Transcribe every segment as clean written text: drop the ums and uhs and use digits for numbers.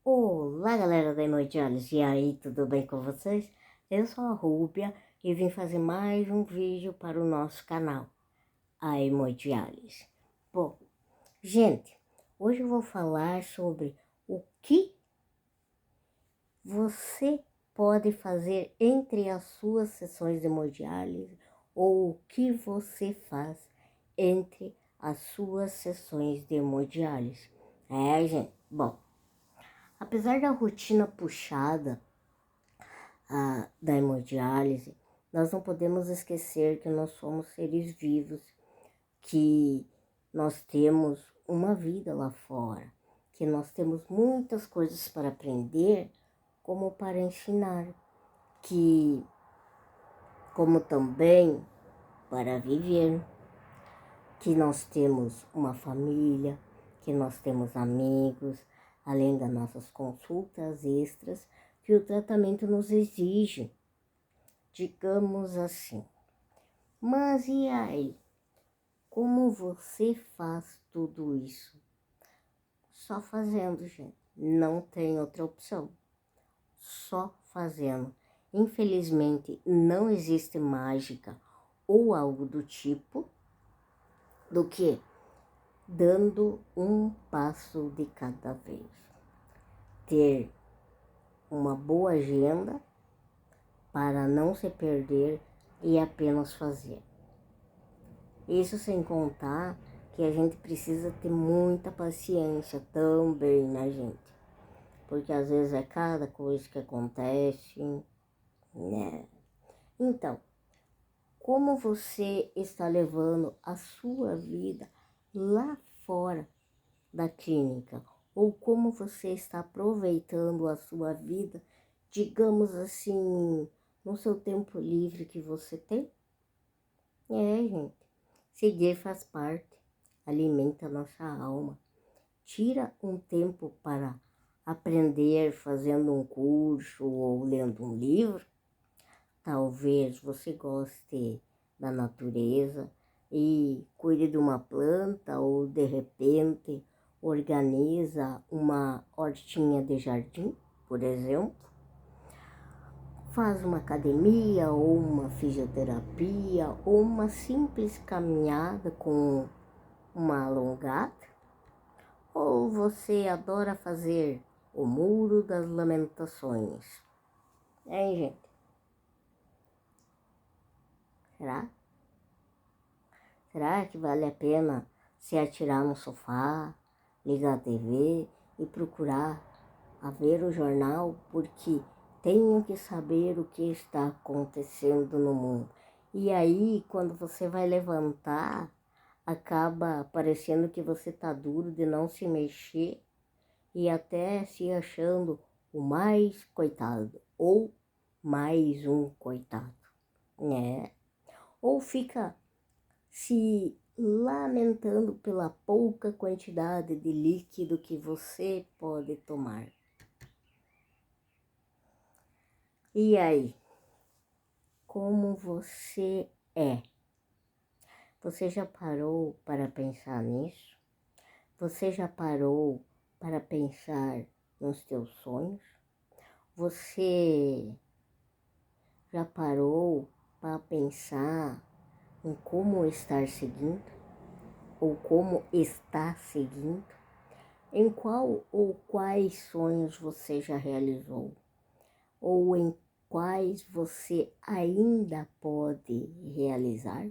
Olá, galera da Hemodiálise, e aí, tudo bem com vocês? Eu sou a Rúbia e vim fazer mais um vídeo para o nosso canal, a Hemodiálise. Bom, gente, hoje eu vou falar sobre o que você pode fazer entre as suas sessões de hemodiálise ou o que você faz entre as suas sessões de hemodiálise. Gente, bom. Apesar da rotina puxada da hemodiálise, nós não podemos esquecer que nós somos seres vivos, que nós temos uma vida lá fora, que nós temos muitas coisas para aprender, como para ensinar, como também para viver, que nós temos uma família, que nós temos amigos, além das nossas consultas extras que o tratamento nos exige, digamos assim. Mas e aí? Como você faz tudo isso? Só fazendo, gente. Não tem outra opção. Só fazendo. Infelizmente, não existe mágica ou algo do tipo do que dando um passo de cada vez. Ter uma boa agenda para não se perder e apenas fazer. Isso sem contar que a gente precisa ter muita paciência também, né, gente? Porque às vezes é cada coisa que acontece, né? Então, como você está levando a sua vida lá fora da clínica? Ou como você está aproveitando a sua vida, digamos assim, no seu tempo livre que você tem? Gente, seguir faz parte, alimenta a nossa alma. Tira um tempo para aprender fazendo um curso ou lendo um livro. Talvez você goste da natureza e cuide de uma planta ou de repente organiza uma hortinha de jardim, por exemplo. Faz uma academia ou uma fisioterapia ou uma simples caminhada com uma alongada. Ou você adora fazer o Muro das Lamentações? Hein, gente? Será? Será que vale a pena se atirar no sofá, ligar a TV e procurar a ver o jornal? Porque tenho que saber o que está acontecendo no mundo. E aí, quando você vai levantar, acaba parecendo que você está duro de não se mexer e até se achando o mais coitado ou mais um coitado, né? Ou fica se lamentando pela pouca quantidade de líquido que você pode tomar. E aí, como você é? Você já parou para pensar nisso? Você já parou para pensar nos teus sonhos? Você já parou para pensar em como estar seguindo? Ou como está seguindo? Em qual ou quais sonhos você já realizou? Ou em quais você ainda pode realizar?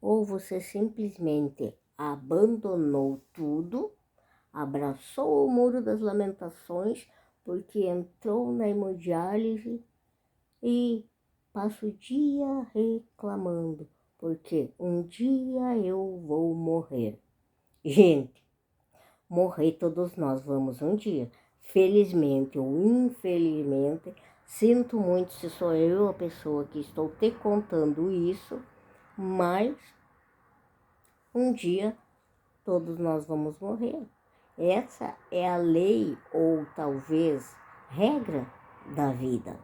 Ou você simplesmente abandonou tudo, abraçou o Muro das Lamentações porque entrou na hemodiálise e passa o dia reclamando, porque um dia eu vou morrer. Gente, morrer todos nós vamos um dia. Felizmente ou infelizmente, sinto muito se sou eu a pessoa que estou te contando isso, mas um dia todos nós vamos morrer. Essa é a lei ou talvez regra da vida.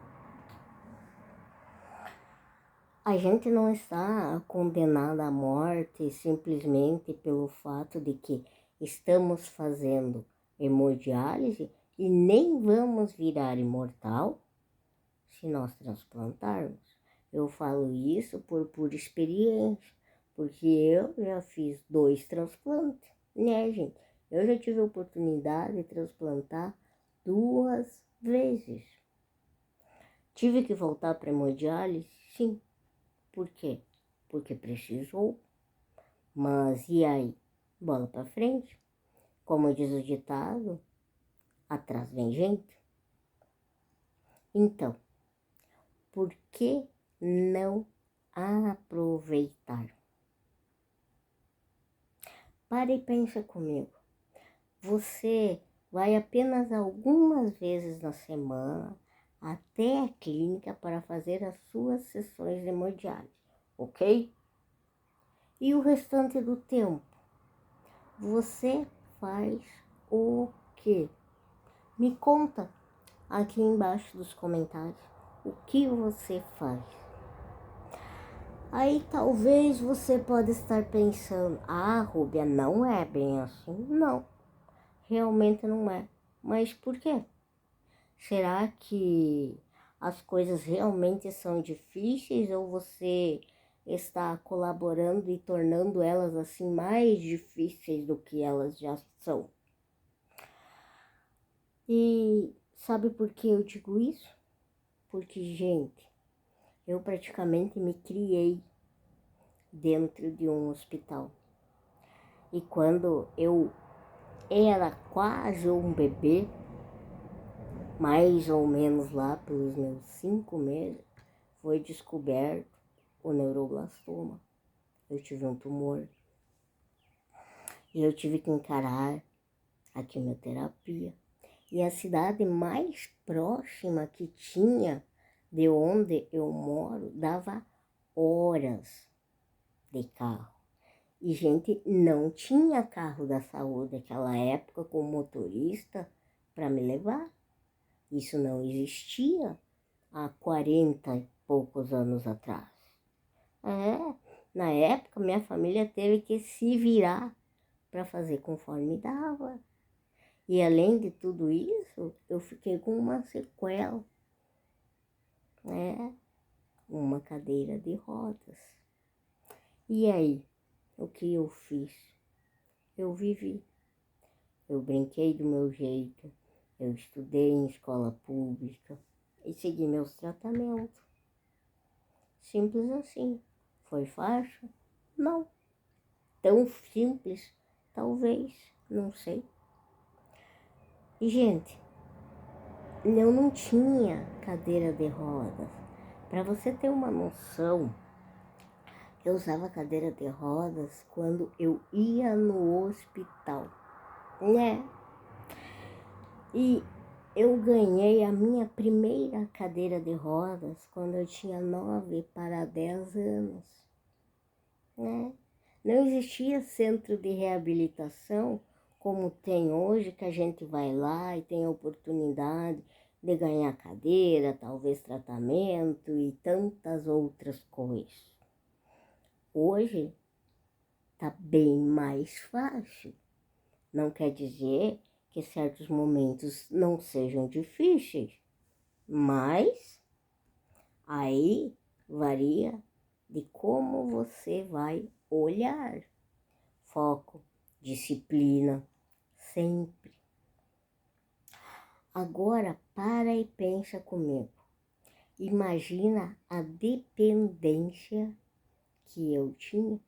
A gente não está condenado à morte simplesmente pelo fato de que estamos fazendo hemodiálise e nem vamos virar imortal se nós transplantarmos. Eu falo isso por experiência, porque eu já fiz 2 transplantes, né, gente? Eu já tive a oportunidade de transplantar 2 vezes. Tive que voltar para hemodiálise? Sim. Por quê? Porque precisou. Mas e aí? Bola para frente. Como diz o ditado, atrás vem gente. Então, por que não aproveitar? Para e pensa comigo. Você vai apenas algumas vezes na semana até a clínica para fazer as suas sessões de hemodiálise, ok? E o restante do tempo, você faz o quê? Me conta aqui embaixo dos comentários o que você faz. Aí talvez você pode estar pensando, Rúbia, não é bem assim. Não, realmente não é. Mas por quê? Será que as coisas realmente são difíceis ou você está colaborando e tornando elas assim mais difíceis do que elas já são? E sabe por que eu digo isso? Porque, gente, eu praticamente me criei dentro de um hospital. E quando eu era quase um bebê, mais ou menos lá pelos meus 5 meses, foi descoberto o neuroblastoma. Eu tive um tumor e eu tive que encarar a quimioterapia. E a cidade mais próxima que tinha de onde eu moro dava horas de carro. E, gente, não tinha carro da saúde naquela época com motorista para me levar. Isso não existia há 40 e poucos anos atrás. Na época, minha família teve que se virar para fazer conforme dava. E além de tudo isso, eu fiquei com uma sequela, né? Uma cadeira de rodas. E aí, o que eu fiz? Eu vivi. Eu brinquei do meu jeito, eu estudei em escola pública e segui meus tratamentos. Simples assim. Foi fácil? Não. Tão simples? Talvez, não sei. E, gente, eu não tinha cadeira de rodas. Para você ter uma noção, eu usava cadeira de rodas quando eu ia no hospital, né? E eu ganhei a minha primeira cadeira de rodas quando eu tinha 9 para 10 anos, né? Não existia centro de reabilitação como tem hoje, que a gente vai lá e tem a oportunidade de ganhar cadeira, talvez tratamento e tantas outras coisas. Hoje tá bem mais fácil. Não quer dizer que certos momentos não sejam difíceis, mas aí varia de como você vai olhar. Foco, disciplina, sempre. Agora para e pensa comigo. Imagina a dependência que eu tinha.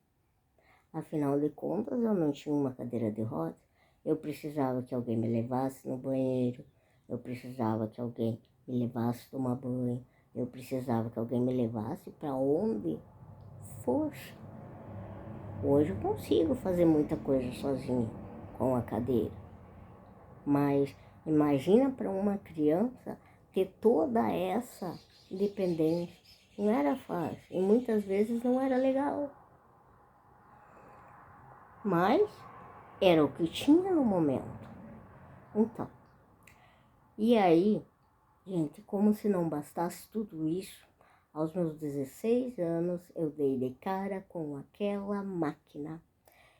Afinal de contas, eu não tinha uma cadeira de rodas. Eu precisava que alguém me levasse no banheiro. Eu precisava que alguém me levasse tomar banho. Eu precisava que alguém me levasse para onde fosse. Hoje eu consigo fazer muita coisa sozinha com a cadeira. Mas imagina para uma criança ter toda essa dependência. Não era fácil e muitas vezes não era legal. Mas era o que tinha no momento. Então, e aí, gente, como se não bastasse tudo isso, aos meus 16 anos eu dei de cara com aquela máquina.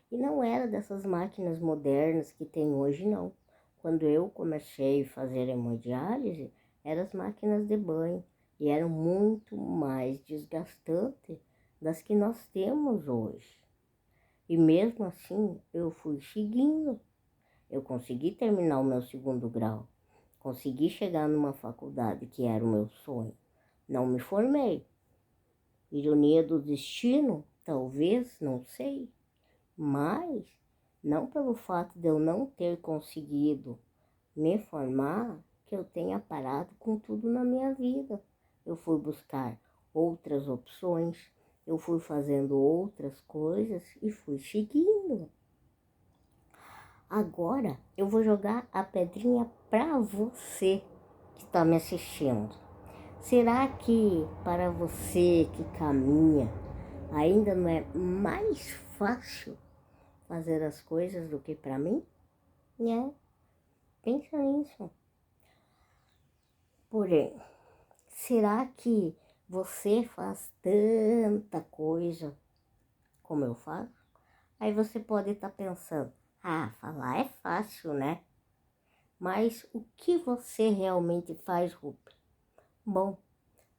E não era dessas máquinas modernas que tem hoje, não. Quando eu comecei a fazer hemodiálise, eram as máquinas de banho e eram muito mais desgastantes das que nós temos hoje. E mesmo assim, eu fui seguindo. Eu consegui terminar o meu 2º grau. Consegui chegar numa faculdade que era o meu sonho. Não me formei. Ironia do destino? Talvez, não sei. Mas, não pelo fato de eu não ter conseguido me formar, que eu tenha parado com tudo na minha vida. Eu fui buscar outras opções, eu fui fazendo outras coisas e fui seguindo. Agora eu vou jogar a pedrinha para você que está me assistindo. Será que para você que caminha ainda não é mais fácil fazer as coisas do que para mim? Pensa nisso. Porém, será que você faz tanta coisa como eu faço? Aí você pode estar pensando, falar é fácil, né? Mas o que você realmente faz, Rupi? Bom,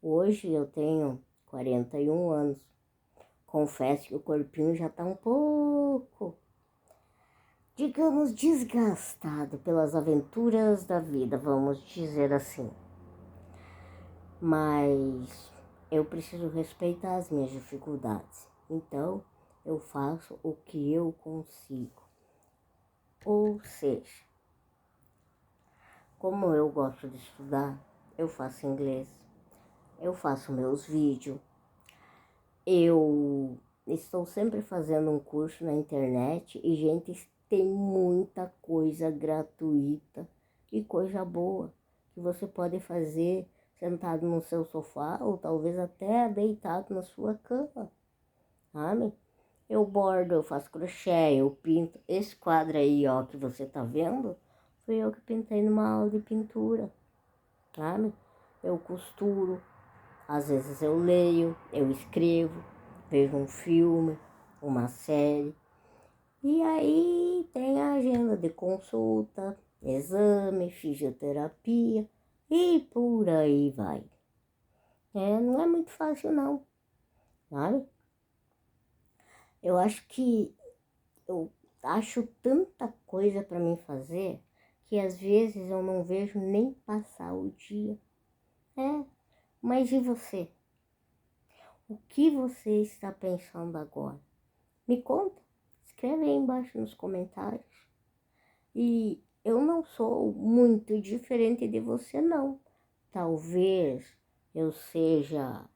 hoje eu tenho 41 anos. Confesso que o corpinho já está um pouco, digamos, desgastado pelas aventuras da vida, vamos dizer assim. Mas eu preciso respeitar as minhas dificuldades. Então, eu faço o que eu consigo. Ou seja, como eu gosto de estudar, eu faço inglês, eu faço meus vídeos, eu estou sempre fazendo um curso na internet e, gente, tem muita coisa gratuita e coisa boa que você pode fazer sentado no seu sofá ou talvez até deitado na sua cama, sabe? Eu bordo, eu faço crochê, eu pinto. Esse quadro aí, ó, que você tá vendo, foi eu que pintei numa aula de pintura, sabe? Eu costuro, às vezes eu leio, eu escrevo, vejo um filme, uma série. E aí tem a agenda de consulta, exame, fisioterapia e por aí vai. Não é muito fácil não, sabe? Eu acho tanta coisa para mim fazer que às vezes eu não vejo nem passar o dia. Mas e você? O que você está pensando agora? Me conta, escreve aí embaixo nos comentários. E eu não sou muito diferente de você não. Talvez eu seja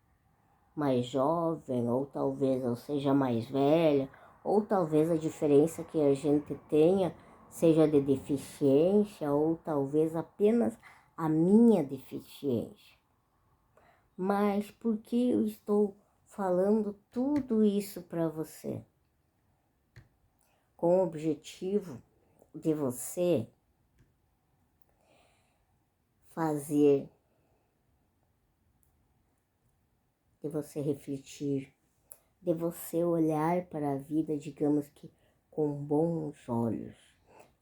mais jovem, ou talvez eu seja mais velha, ou talvez a diferença que a gente tenha seja de deficiência, ou talvez apenas a minha deficiência. Mas por que eu estou falando tudo isso para você? Com o objetivo de você fazer, de você refletir, de você olhar para a vida, digamos que com bons olhos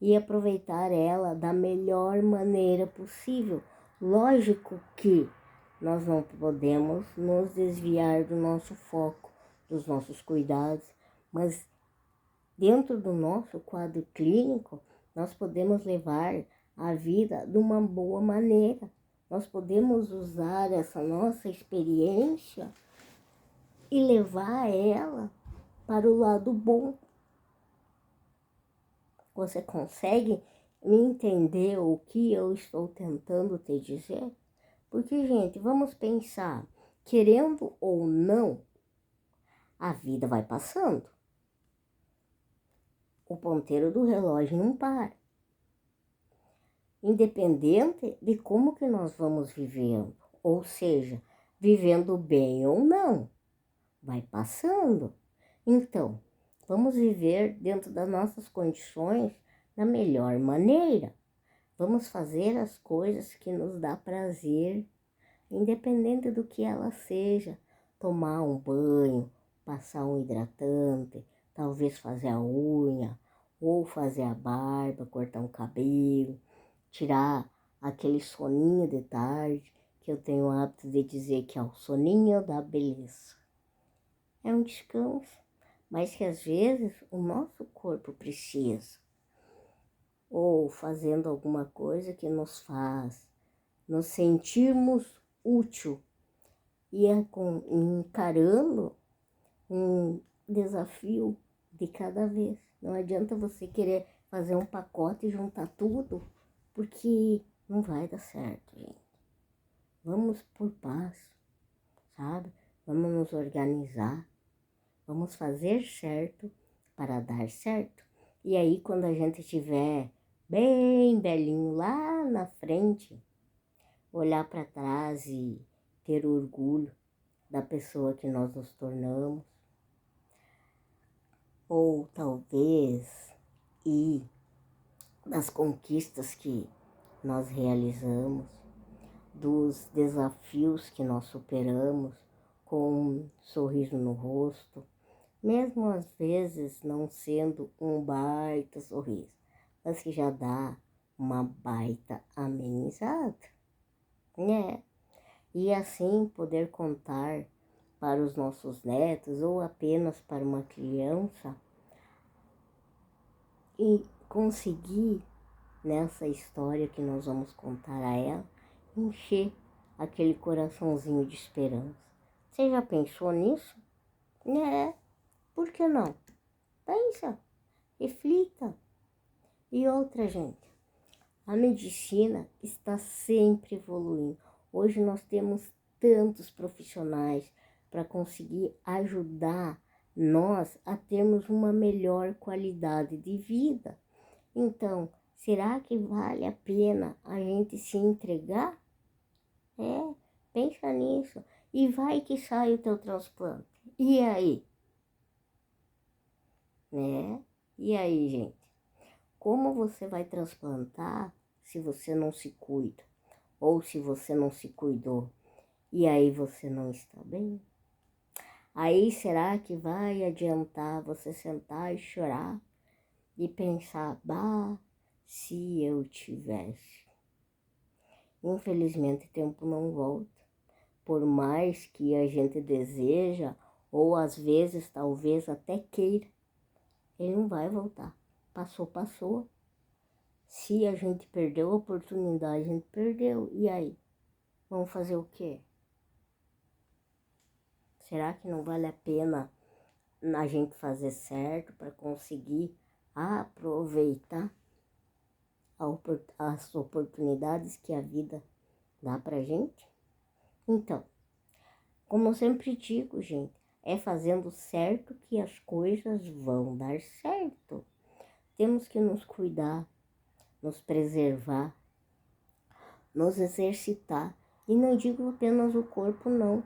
e aproveitar ela da melhor maneira possível. Lógico que nós não podemos nos desviar do nosso foco, dos nossos cuidados, mas dentro do nosso quadro clínico, nós podemos levar a vida de uma boa maneira. Nós podemos usar essa nossa experiência e levar ela para o lado bom. Você consegue me entender o que eu estou tentando te dizer? Porque, gente, vamos pensar, querendo ou não, a vida vai passando. O ponteiro do relógio não para. Independente de como que nós vamos vivendo, ou seja, vivendo bem ou não, vai passando. Então, vamos viver dentro das nossas condições da melhor maneira. Vamos fazer as coisas que nos dá prazer, independente do que ela seja. Tomar um banho, passar um hidratante, talvez fazer a unha, ou fazer a barba, cortar um cabelo, tirar aquele soninho de tarde, que eu tenho o hábito de dizer que é o soninho da beleza. É um descanso, mas que às vezes o nosso corpo precisa. Ou fazendo alguma coisa que nos faz nos sentirmos útil e encarando um desafio de cada vez. Não adianta você querer fazer um pacote e juntar tudo, porque não vai dar certo, gente. Vamos por passo, sabe? Vamos nos organizar, vamos fazer certo para dar certo. E aí, quando a gente estiver bem velhinho lá na frente, olhar para trás e ter orgulho da pessoa que nós nos tornamos, ou talvez das conquistas que nós realizamos, dos desafios que nós superamos com um sorriso no rosto, mesmo às vezes não sendo um baita sorriso, mas que já dá uma baita amenizada, né? E assim poder contar para os nossos netos ou apenas para uma criança e conseguir, nessa história que nós vamos contar a ela, encher aquele coraçãozinho de esperança. Você já pensou nisso? É, por que não? Pensa, reflita. E outra, gente, a medicina está sempre evoluindo. Hoje nós temos tantos profissionais para conseguir ajudar nós a termos uma melhor qualidade de vida. Então, será que vale a pena a gente se entregar? Pensa nisso. E vai que sai o teu transplante. E aí? E aí, gente? Como você vai transplantar se você não se cuida? Ou se você não se cuidou? E aí você não está bem? Aí será que vai adiantar você sentar e chorar e pensar, bah, se eu tivesse? Infelizmente, o tempo não volta. Por mais que a gente deseja, ou às vezes, talvez até queira, ele não vai voltar. Passou, passou. Se a gente perdeu a oportunidade, a gente perdeu. E aí? Vamos fazer o quê? Será que não vale a pena a gente fazer certo para conseguir aproveitar as oportunidades que a vida dá pra gente? Então, como eu sempre digo, gente, é fazendo certo que as coisas vão dar certo. Temos que nos cuidar, nos preservar, nos exercitar. E não digo apenas o corpo, não,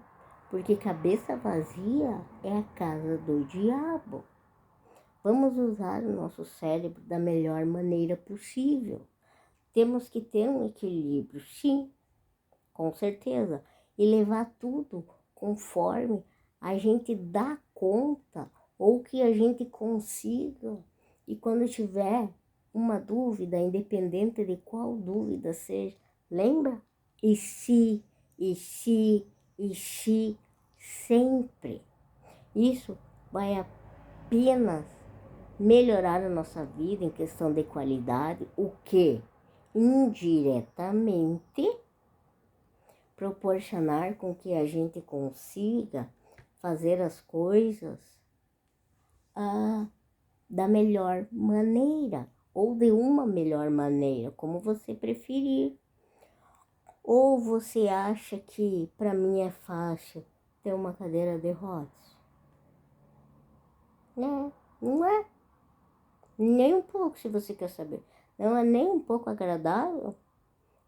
porque cabeça vazia é a casa do diabo. Vamos usar o nosso cérebro da melhor maneira possível. Temos que ter um equilíbrio, sim, com certeza, e levar tudo conforme a gente dá conta ou que a gente consiga. E quando tiver uma dúvida, independente de qual dúvida seja, lembra? E se, sempre. Isso vai apenas melhorar a nossa vida em questão de qualidade, o que indiretamente proporcionar com que a gente consiga fazer as coisas da melhor maneira, ou de uma melhor maneira, como você preferir. Ou você acha que para mim é fácil ter uma cadeira de rodas? Não é nem um pouco, se você quer saber. Não é nem um pouco agradável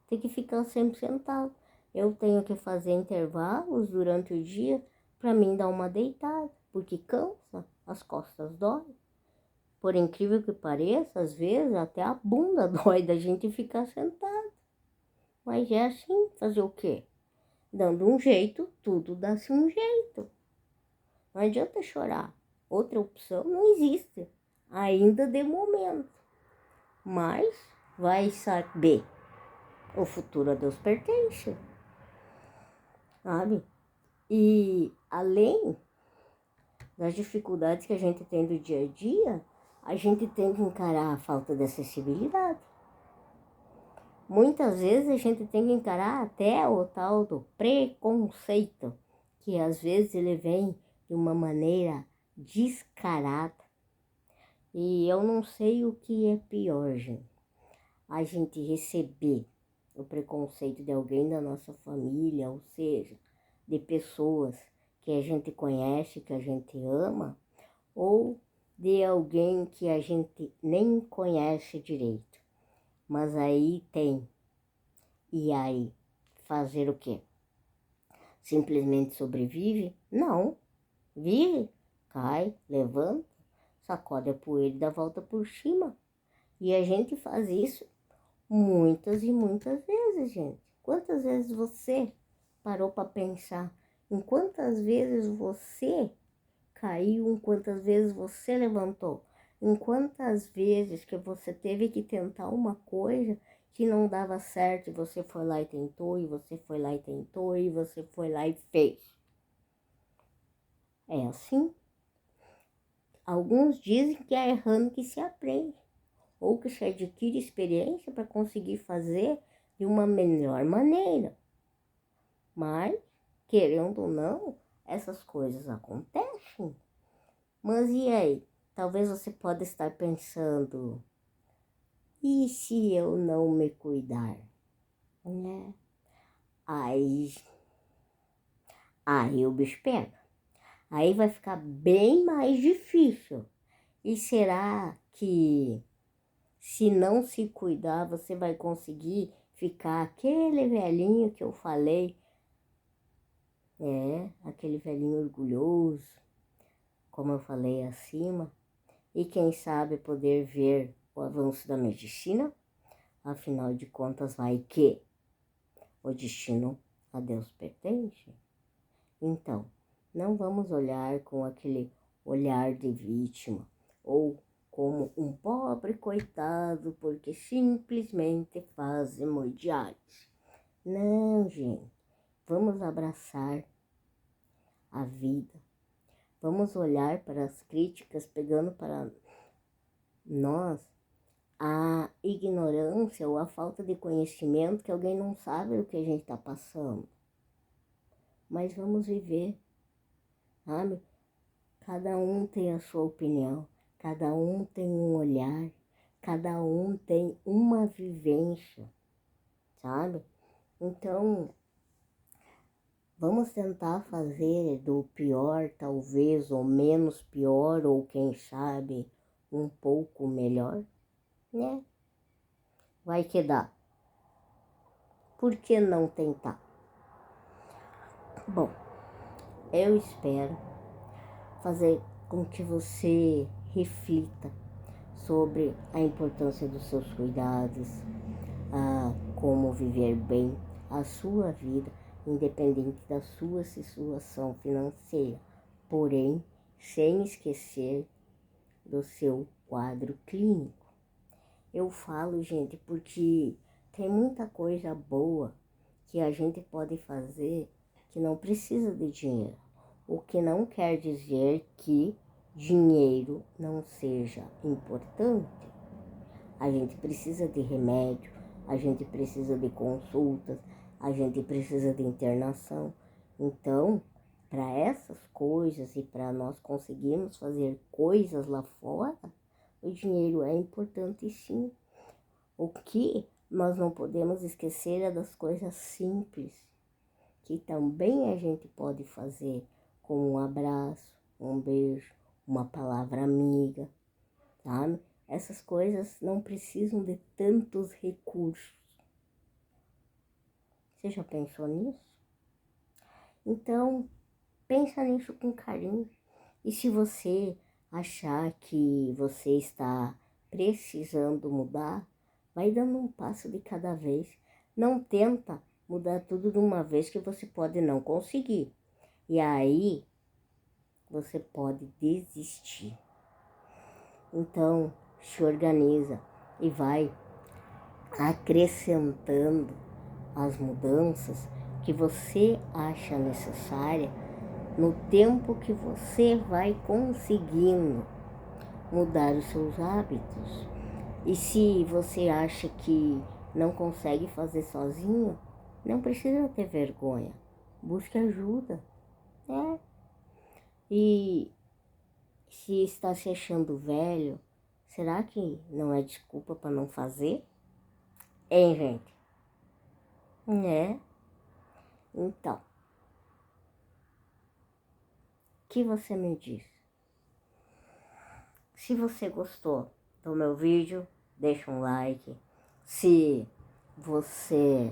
ter que ficar sempre sentado. Eu tenho que fazer intervalos durante o dia para mim dar uma deitada, porque cansa, as costas doem. Por incrível que pareça, às vezes até a bunda dói da gente ficar sentado. Mas é assim, fazer o quê? Dando um jeito, tudo dá-se um jeito. Não adianta chorar. Outra opção não existe, ainda de momento. Mas vai saber O futuro a Deus pertence, sabe? E além das dificuldades que a gente tem do dia a dia, a gente tem que encarar a falta de acessibilidade. Muitas vezes a gente tem que encarar até o tal do preconceito, que às vezes ele vem de uma maneira descarada. E eu não sei o que é pior, gente. A gente receber o preconceito de alguém da nossa família, ou seja, de pessoas que a gente conhece, que a gente ama, ou de alguém que a gente nem conhece direito. Mas aí tem. E aí, fazer o quê? Simplesmente sobrevive? Não. Vive, cai, levanta, sacode a poeira e dá a volta por cima. E a gente faz isso muitas e muitas vezes, gente. Quantas vezes você parou para pensar em quantas vezes você caiu, em quantas vezes você levantou, em quantas vezes que você teve que tentar uma coisa que não dava certo e você foi lá e tentou, e você foi lá e tentou, e você foi lá e fez. É assim. Alguns dizem que é errando que se aprende, ou que se adquire experiência para conseguir fazer de uma melhor maneira. Mas, querendo ou não, essas coisas acontecem. Mas e aí? Talvez você possa estar pensando, e se eu não me cuidar? Né? Aí, aí o bicho pega. Aí vai ficar bem mais difícil. E será que se não se cuidar, você vai conseguir ficar aquele velhinho que eu falei? Aquele velhinho orgulhoso, como eu falei acima. E quem sabe poder ver o avanço da medicina? Afinal de contas, vai que o destino a Deus pertence. Então, não vamos olhar com aquele olhar de vítima ou como um pobre coitado porque simplesmente faz hemodiálise. Não, gente. Vamos abraçar a vida. Vamos olhar para as críticas pegando para nós a ignorância ou a falta de conhecimento que alguém não sabe o que a gente está passando. Mas vamos viver, sabe? Cada um tem a sua opinião, cada um tem um olhar, cada um tem uma vivência, sabe? Então, vamos tentar fazer do pior, talvez, ou menos pior, ou quem sabe, um pouco melhor, né? Vai que dá. Por que não tentar? Bom, eu espero fazer com que você reflita sobre a importância dos seus cuidados, como viver bem a sua vida, independente da sua situação financeira, porém, sem esquecer do seu quadro clínico. Eu falo, gente, porque tem muita coisa boa que a gente pode fazer que não precisa de dinheiro. O que não quer dizer que dinheiro não seja importante. A gente precisa de remédio, a gente precisa de consultas, a gente precisa de internação. Então, para essas coisas e para nós conseguirmos fazer coisas lá fora, o dinheiro é importante sim. O que nós não podemos esquecer é das coisas simples, que também a gente pode fazer, como um abraço, um beijo, uma palavra amiga, sabe? Essas coisas não precisam de tantos recursos. Você já pensou nisso? Então, pensa nisso com carinho. E se você achar que você está precisando mudar, vai dando um passo de cada vez. Não tenta mudar tudo de uma vez que você pode não conseguir. E aí, você pode desistir. Então, se organiza e vai acrescentando as mudanças que você acha necessária no tempo que você vai conseguindo mudar os seus hábitos. E se você acha que não consegue fazer sozinho, não precisa ter vergonha. Busque ajuda. E se está se achando velho, será que não é desculpa para não fazer? Hein, gente? Né? Então, o que você me diz? Se você gostou do meu vídeo, deixa um like. Se você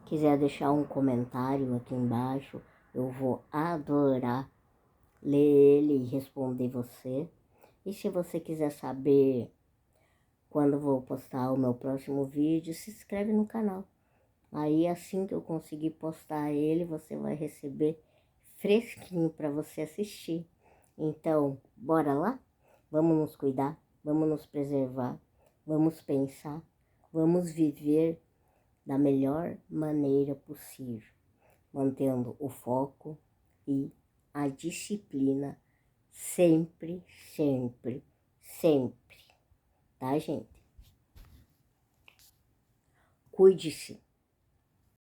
quiser deixar um comentário aqui embaixo, eu vou adorar ler ele e responder você. E se você quiser saber quando vou postar o meu próximo vídeo, se inscreve no canal. Aí assim que eu conseguir postar ele, você vai receber fresquinho para você assistir. Então, bora lá? Vamos nos cuidar, vamos nos preservar, vamos pensar, vamos viver da melhor maneira possível, mantendo o foco e a disciplina sempre, sempre, sempre, tá, gente? Cuide-se.